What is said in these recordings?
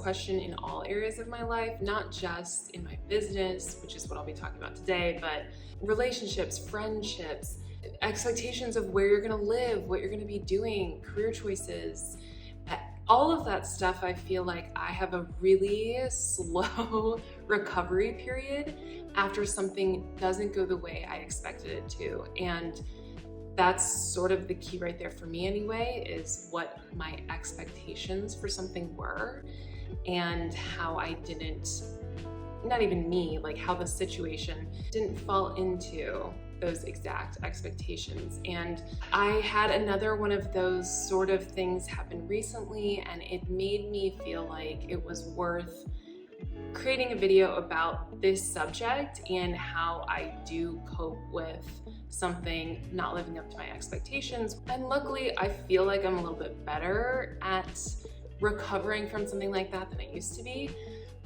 question in all areas of my life, not just in my business, which is what I'll be talking about today, but relationships, friendships, expectations of where you're gonna live, what you're gonna be doing, career choices. All of that stuff, I feel like I have a really slow recovery period after something doesn't go the way I expected it to. And that's sort of the key right there for me anyway, is what my expectations for something were and how I didn't, not even me, like how the situation didn't fall into those exact expectations. And I had another one of those sort of things happen recently, and it made me feel like it was worth creating a video about this subject and how I do cope with something not living up to my expectations. And luckily, I feel like I'm a little bit better at recovering from something like that than I used to be.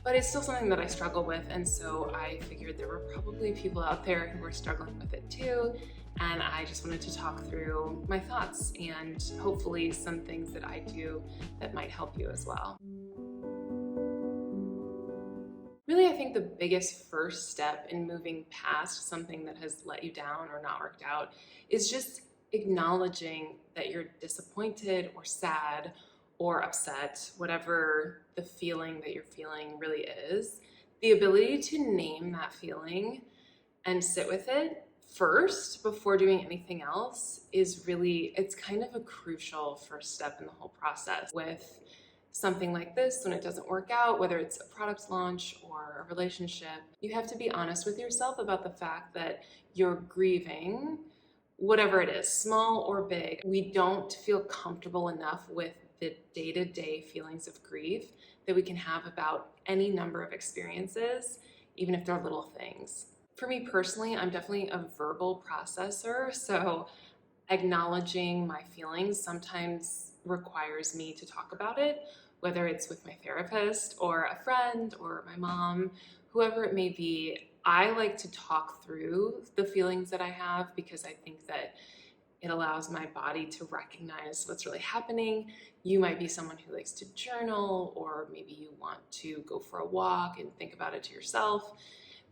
But it's still something that I struggle with, and so I figured there were probably people out there who were struggling with it too, and I just wanted to talk through my thoughts and hopefully some things that I do that might help you as well. Really, I think the biggest first step in moving past something that has let you down or not worked out is just acknowledging that you're disappointed or sad or upset, whatever the feeling that you're feeling really is. The ability to name that feeling and sit with it first before doing anything else is really, it's kind of a crucial first step in the whole process. With something like this, when it doesn't work out, whether it's a product launch or a relationship, you have to be honest with yourself about the fact that you're grieving, whatever it is, small or big. We don't feel comfortable enough with the day-to-day feelings of grief that we can have about any number of experiences, even if they're little things. For me personally, I'm definitely a verbal processor, so acknowledging my feelings sometimes requires me to talk about it, whether it's with my therapist or a friend or my mom, whoever it may be. I like to talk through the feelings that I have because I think that it allows my body to recognize what's really happening. You might be someone who likes to journal, or maybe you want to go for a walk and think about it to yourself.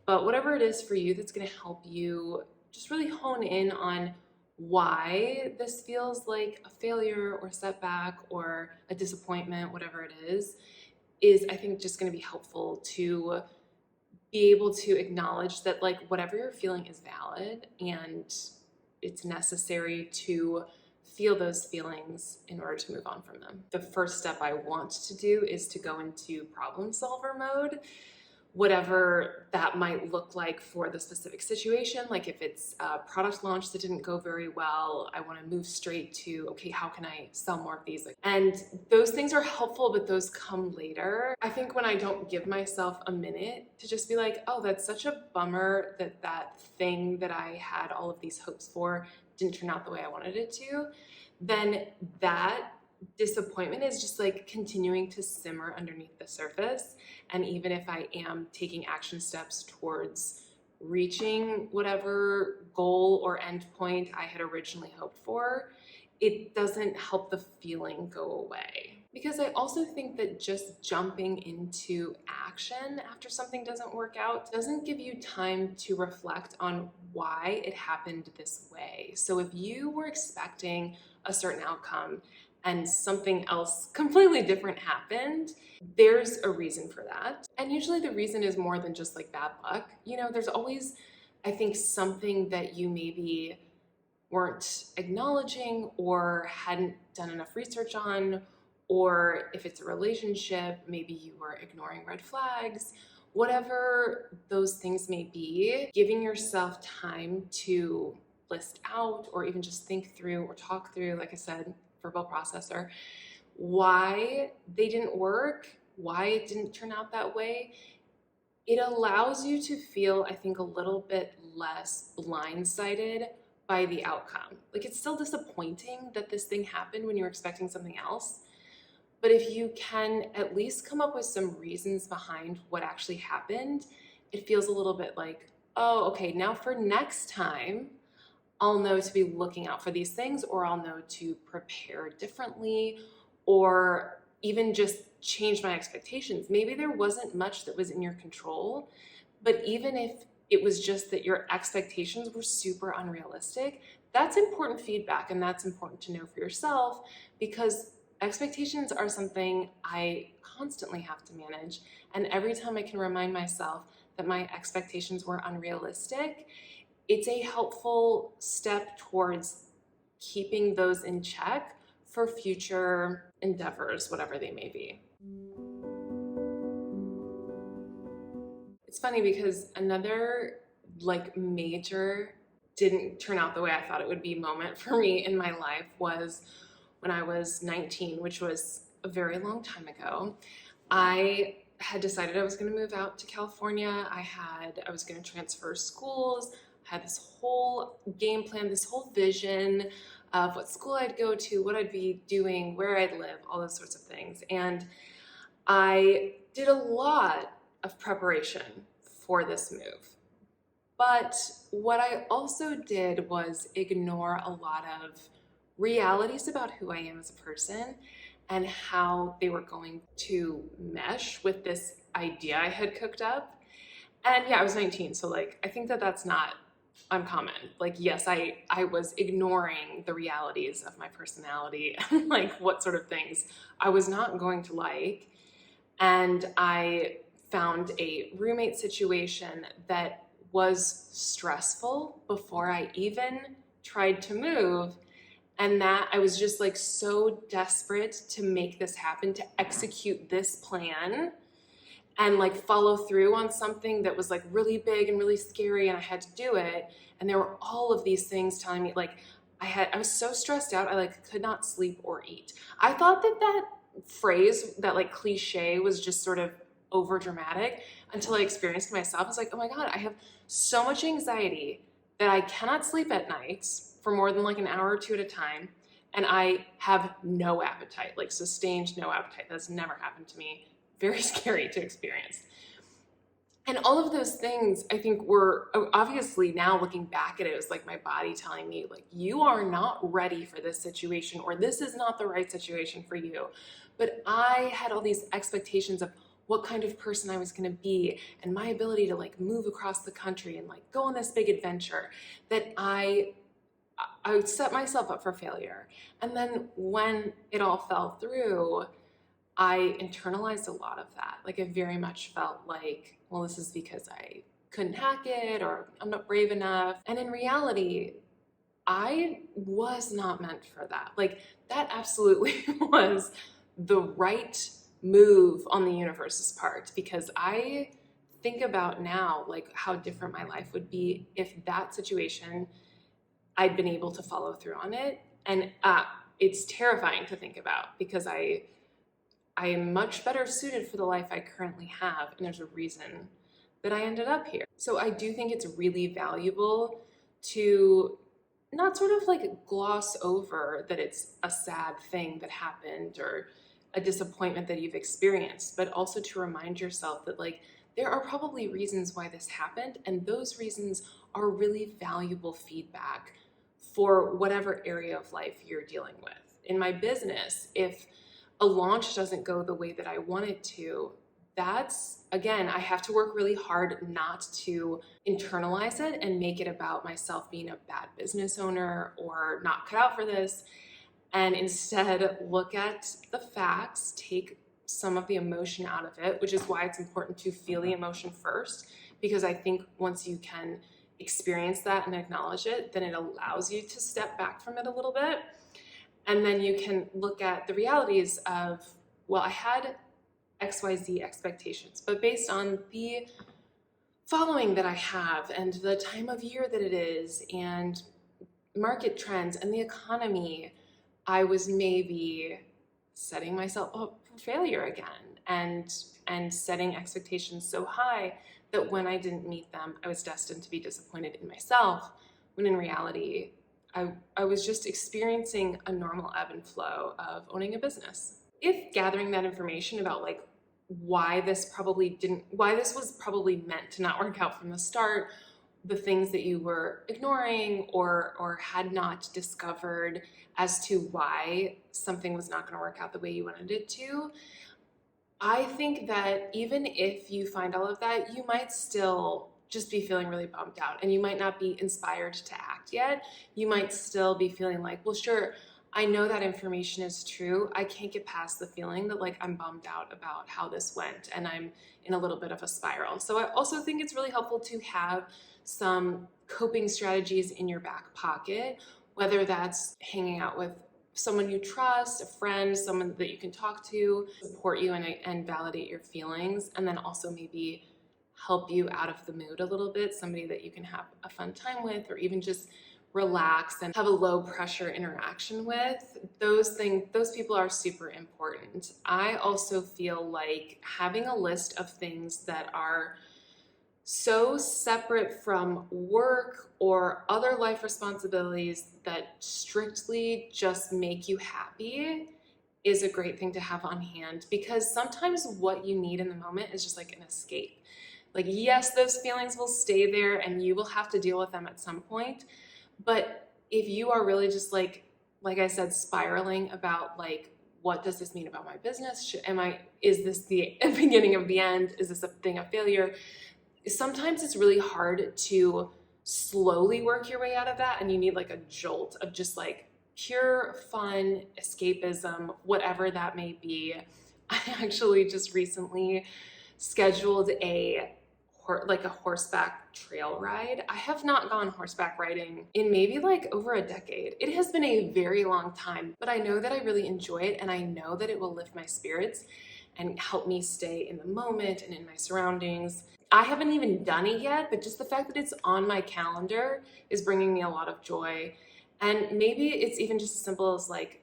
But whatever it is for you that's going to help you just really hone in on why this feels like a failure or setback or a disappointment, whatever it is I think just going to be helpful to be able to acknowledge that, like, whatever you're feeling is valid and it's necessary to feel those feelings in order to move on from them. The first step I want to do is to go into problem solver mode, whatever that might look like for the specific situation. Like if it's a product launch that didn't go very well, I want to move straight to, okay, how can I sell more of these? And those things are helpful, but those come later. I think when I don't give myself a minute to just be like, oh, that's such a bummer that that thing that I had all of these hopes for didn't turn out the way I wanted it to, then that disappointment is just like continuing to simmer underneath the surface. And even if I am taking action steps towards reaching whatever goal or endpoint I had originally hoped for, it doesn't help the feeling go away. Because I also think that just jumping into action after something doesn't work out doesn't give you time to reflect on why it happened this way. So if you were expecting a certain outcome and something else completely different happened, there's a reason for that. And usually the reason is more than just like bad luck. You know, there's always, I think, something that you maybe weren't acknowledging or hadn't done enough research on, or if it's a relationship, maybe you were ignoring red flags. Whatever those things may be, giving yourself time to list out or even just think through or talk through, like I said, verbal processor, why they didn't work, why it didn't turn out that way. It allows you to feel, I think, a little bit less blindsided by the outcome. Like, it's still disappointing that this thing happened when you were expecting something else. But if you can at least come up with some reasons behind what actually happened, it feels a little bit like, oh, okay, now for next time, I'll know to be looking out for these things, or I'll know to prepare differently, or even just change my expectations. Maybe there wasn't much that was in your control, but even if it was just that your expectations were super unrealistic, that's important feedback, and that's important to know for yourself, because expectations are something I constantly have to manage. And every time I can remind myself that my expectations were unrealistic, it's a helpful step towards keeping those in check for future endeavors, whatever they may be. It's funny because another major didn't turn out the way I thought it would be moment for me in my life was when I was 19, which was a very long time ago. I had decided I was going to move out to California. I was going to transfer schools. I had this whole game plan, this whole vision of what school I'd go to, what I'd be doing, where I'd live, all those sorts of things. And I did a lot of preparation for this move. But what I also did was ignore a lot of realities about who I am as a person and how they were going to mesh with this idea I had cooked up. And yeah, I was 19, so I think that that's not uncommon. Yes, I was ignoring the realities of my personality and what sort of things I was not going to like. And I found a roommate situation that was stressful before I even tried to move. And that I was just so desperate to make this happen, to execute this plan and follow through on something that was really big and really scary, and I had to do it. And there were all of these things telling me I was so stressed out, I could not sleep or eat. I thought that phrase, that cliche, was just sort of over dramatic until I experienced it myself. I was oh my God, I have so much anxiety that I cannot sleep at night for more than an hour or two at a time. And I have no appetite, sustained no appetite. That's never happened to me. Very scary to experience. And all of those things, I think, were obviously, now looking back at it, it was my body telling me, you are not ready for this situation, or this is not the right situation for you. But I had all these expectations of what kind of person I was going to be and my ability to move across the country and go on this big adventure, that I would set myself up for failure. And then when it all fell through, I internalized a lot of that. I very much felt well, this is because I couldn't hack it, or I'm not brave enough. And in reality, I was not meant for that. That absolutely was the right move on the universe's part, because I think about now how different my life would be if that situation, I'd been able to follow through on it. And it's terrifying to think about, because I am much better suited for the life I currently have, and there's a reason that I ended up here. So I do think it's really valuable to not sort of gloss over that it's a sad thing that happened or a disappointment that you've experienced, but also to remind yourself that there are probably reasons why this happened, and those reasons are really valuable feedback for whatever area of life you're dealing with. In my business, if a launch doesn't go the way that I want it to, that's, again, I have to work really hard not to internalize it and make it about myself being a bad business owner or not cut out for this, and instead look at the facts, take some of the emotion out of it, which is why it's important to feel the emotion first, because I think once you can experience that and acknowledge it, then it allows you to step back from it a little bit. And then you can look at the realities of, well, I had XYZ expectations, but based on the following that I have and the time of year that it is and market trends and the economy, I was maybe setting myself up for failure again and setting expectations so high that when I didn't meet them, I was destined to be disappointed in myself, when in reality, I was just experiencing a normal ebb and flow of owning a business. If gathering that information about why this was probably meant to not work out from the start, the things that you were ignoring or had not discovered as to why something was not going to work out the way you wanted it to. I think that even if you find all of that, you might still just be feeling really bummed out and you might not be inspired to act yet. You might still be feeling like, well, sure, I know that information is true. I can't get past the feeling that like I'm bummed out about how this went and I'm in a little bit of a spiral. So I also think it's really helpful to have some coping strategies in your back pocket, whether that's hanging out with someone you trust, a friend, someone that you can talk to, support you and validate your feelings, and then also maybe help you out of the mood a little bit, somebody that you can have a fun time with, or even just relax and have a low pressure interaction with. Those people are super important. I also feel like having a list of things that are so separate from work or other life responsibilities that strictly just make you happy is a great thing to have on hand, because sometimes what you need in the moment is just like an escape. Like, yes, those feelings will stay there and you will have to deal with them at some point. But if you are really just like I said, spiraling about like, what does this mean about my business? Is this the beginning of the end? Is this a thing of failure? Sometimes it's really hard to slowly work your way out of that, and you need like a jolt of just like pure fun escapism, whatever that may be. I actually just recently scheduled a horseback trail ride. I have not gone horseback riding in maybe like over a decade. It has been a very long time, but I know that I really enjoy it, and I know that it will lift my spirits and help me stay in the moment and in my surroundings. I haven't even done it yet, but just the fact that it's on my calendar is bringing me a lot of joy. And maybe it's even just as simple as like,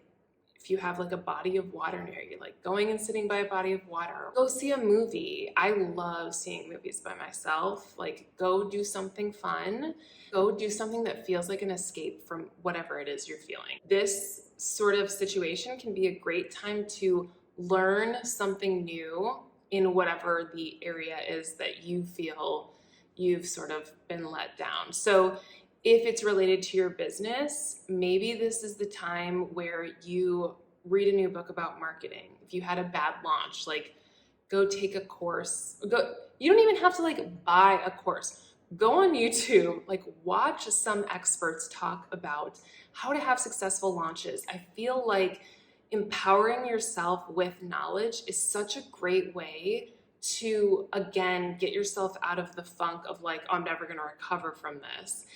if you have like a body of water near you, like going and sitting by a body of water, go see a movie. I love seeing movies by myself. Like, go do something fun. Go do something that feels like an escape from whatever it is you're feeling. This sort of situation can be a great time to learn something new in whatever the area is that you feel you've sort of been let down. So if it's related to your business, maybe this is the time where you read a new book about marketing. If you had a bad launch, like, go take a course. You don't even have to like buy a course. Go on YouTube, like watch some experts talk about how to have successful launches. I feel like empowering yourself with knowledge is such a great way to, again, get yourself out of the funk of like, oh, I'm never going to recover from this.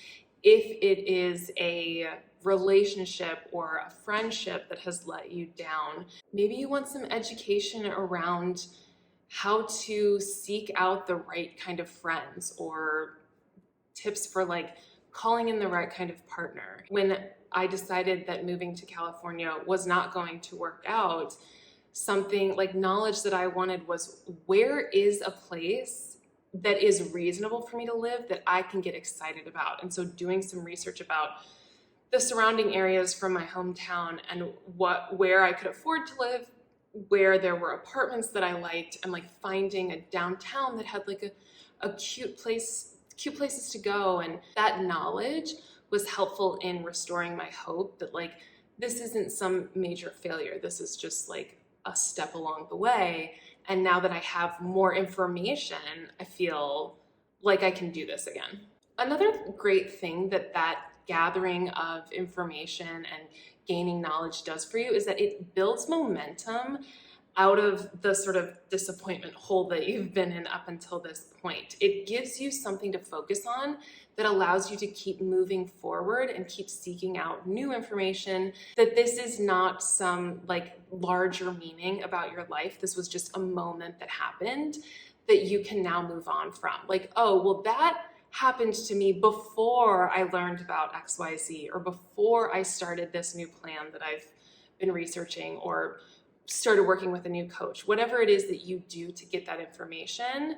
If it is a relationship or a friendship that has let you down, maybe you want some education around how to seek out the right kind of friends, or tips for like calling in the right kind of partner. When I decided that moving to California was not going to work out, something like knowledge that I wanted was, where is a place that is reasonable for me to live that I can get excited about? And so doing some research about the surrounding areas from my hometown and where I could afford to live, where there were apartments that I liked, and like finding a downtown that had like a cute places to go. And that knowledge was helpful in restoring my hope that like, this isn't some major failure. This is just like a step along the way. And now that I have more information, I feel like I can do this again. Another great thing that gathering of information and gaining knowledge does for you is that it builds momentum out of the sort of disappointment hole that you've been in up until this point. It gives you something to focus on that allows you to keep moving forward and keep seeking out new information, that this is not some like larger meaning about your life. This was just a moment that happened that you can now move on from. Like, oh, well, that happened to me before I learned about XYZ, or before I started this new plan that I've been researching, or started working with a new coach. Whatever it is that you do to get that information,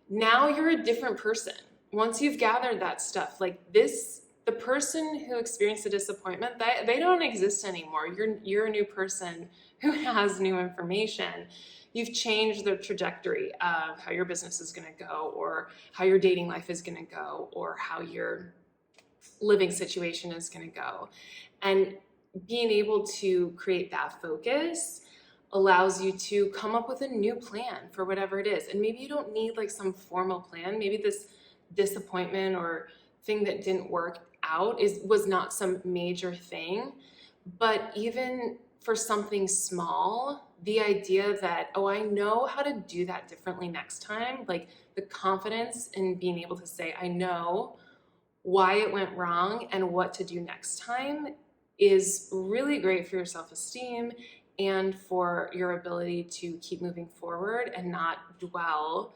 now you're a different person. Once you've gathered that stuff, like, this the person who experienced the disappointment, they don't exist anymore. You're a new person who has new information. You've changed the trajectory of how your business is going to go, or how your dating life is going to go, or how your living situation is going to go. And being able to create that focus allows you to come up with a new plan for whatever it is. And maybe you don't need like some formal plan. Maybe this disappointment or thing that didn't work out was not some major thing. But even for something small, the idea that, oh, I know how to do that differently next time, like the confidence in being able to say, I know why it went wrong and what to do next time, is really great for your self-esteem and for your ability to keep moving forward and not dwell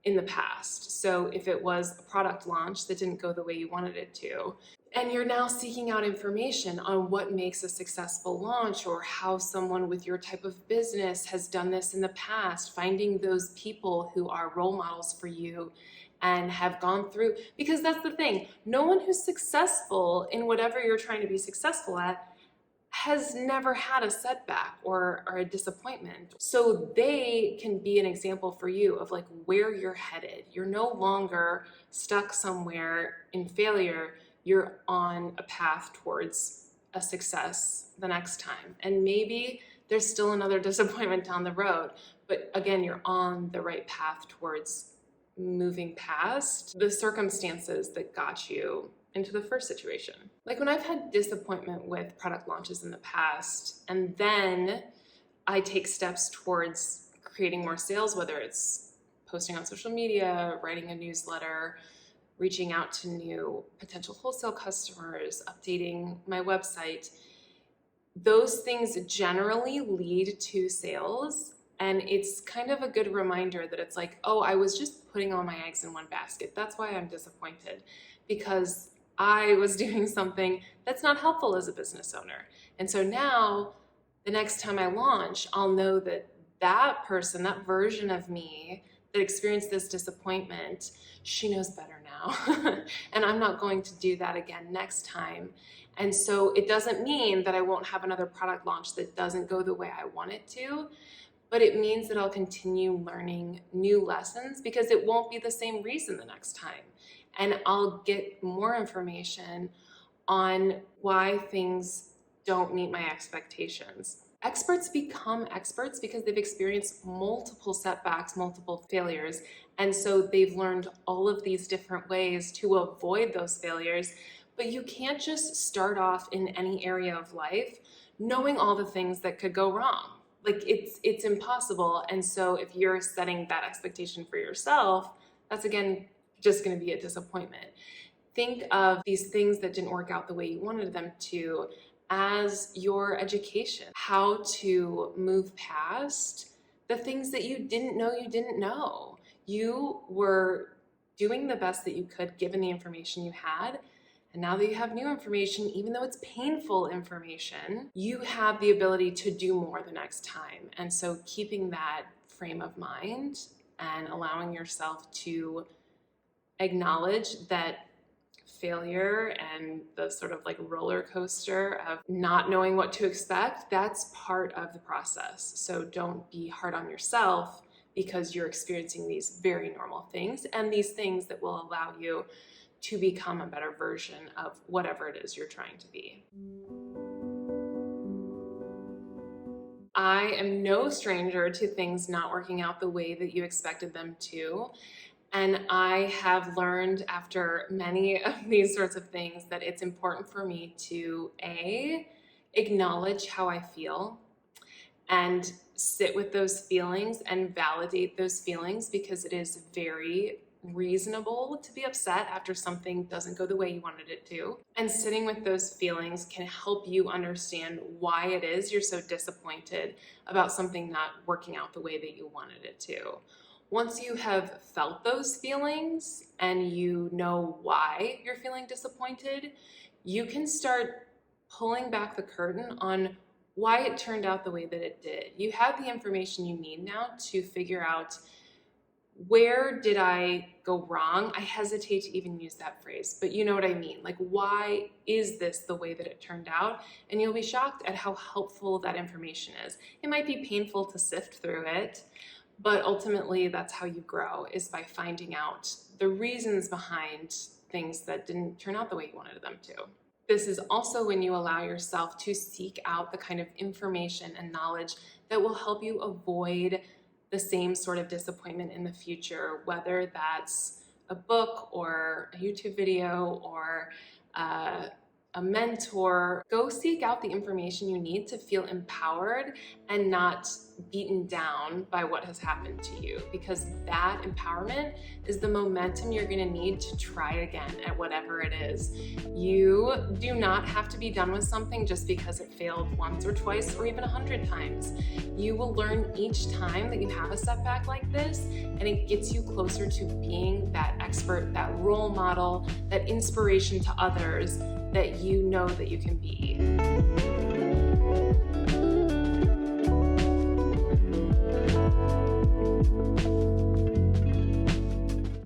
in the past. So if it was a product launch that didn't go the way you wanted it to, and you're now seeking out information on what makes a successful launch, or how someone with your type of business has done this in the past, finding those people who are role models for you and have gone through, because that's the thing, no one who's successful in whatever you're trying to be successful at has never had a setback or a disappointment. So they can be an example for you of like where you're headed. You're no longer stuck somewhere in failure. You're on a path towards a success the next time. And maybe there's still another disappointment down the road, but again, you're on the right path towards moving past the circumstances that got you into the first situation. Like when I've had disappointment with product launches in the past, and then I take steps towards creating more sales, whether it's posting on social media, writing a newsletter, reaching out to new potential wholesale customers, updating my website, those things generally lead to sales. And it's kind of a good reminder that it's like, oh, I was just putting all my eggs in one basket. That's why I'm disappointed, because I was doing something that's not helpful as a business owner. And so now the next time I launch, I'll know that that person, that version of me that experienced this disappointment, she knows better now. And I'm not going to do that again next time. And so it doesn't mean that I won't have another product launch that doesn't go the way I want it to, but it means that I'll continue learning new lessons, because it won't be the same reason the next time. And I'll get more information on why things don't meet my expectations. Experts become experts because they've experienced multiple setbacks, multiple failures. And so they've learned all of these different ways to avoid those failures. But you can't just start off in any area of life knowing all the things that could go wrong. Like it's impossible. And so if you're setting that expectation for yourself, that's again just going to be a disappointment. Think of these things that didn't work out the way you wanted them to as your education, how to move past the things that you didn't know you didn't know. You were doing the best that you could given the information you had. And now that you have new information, even though it's painful information, you have the ability to do more the next time. And so keeping that frame of mind and allowing yourself to acknowledge that failure and the sort of like roller coaster of not knowing what to expect, that's part of the process. So don't be hard on yourself because you're experiencing these very normal things, and these things that will allow you to become a better version of whatever it is you're trying to be. I am no stranger to things not working out the way that you expected them to. And I have learned after many of these sorts of things that it's important for me to acknowledge how I feel and sit with those feelings and validate those feelings, because it is very reasonable to be upset after something doesn't go the way you wanted it to. And sitting with those feelings can help you understand why it is you're so disappointed about something not working out the way that you wanted it to. Once you have felt those feelings and you know why you're feeling disappointed, you can start pulling back the curtain on why it turned out the way that it did. You have the information you need now to figure out Where did I go wrong? I hesitate to even use that phrase, but you know what I mean. Like, why is this the way that it turned out? And you'll be shocked at how helpful that information is. It might be painful to sift through it, but ultimately that's how you grow, is by finding out the reasons behind things that didn't turn out the way you wanted them to. This is also when you allow yourself to seek out the kind of information and knowledge that will help you avoid the same sort of disappointment in the future, whether that's a book or a YouTube video or a mentor. Go seek out the information you need to feel empowered and not beaten down by what has happened to you, because that empowerment is the momentum you're going to need to try again at whatever it is. You do not have to be done with something just because it failed once or twice or even 100 times. You will learn each time that you have a setback like this, and it gets you closer to being that expert, that role model, that inspiration to others that you know that you can be.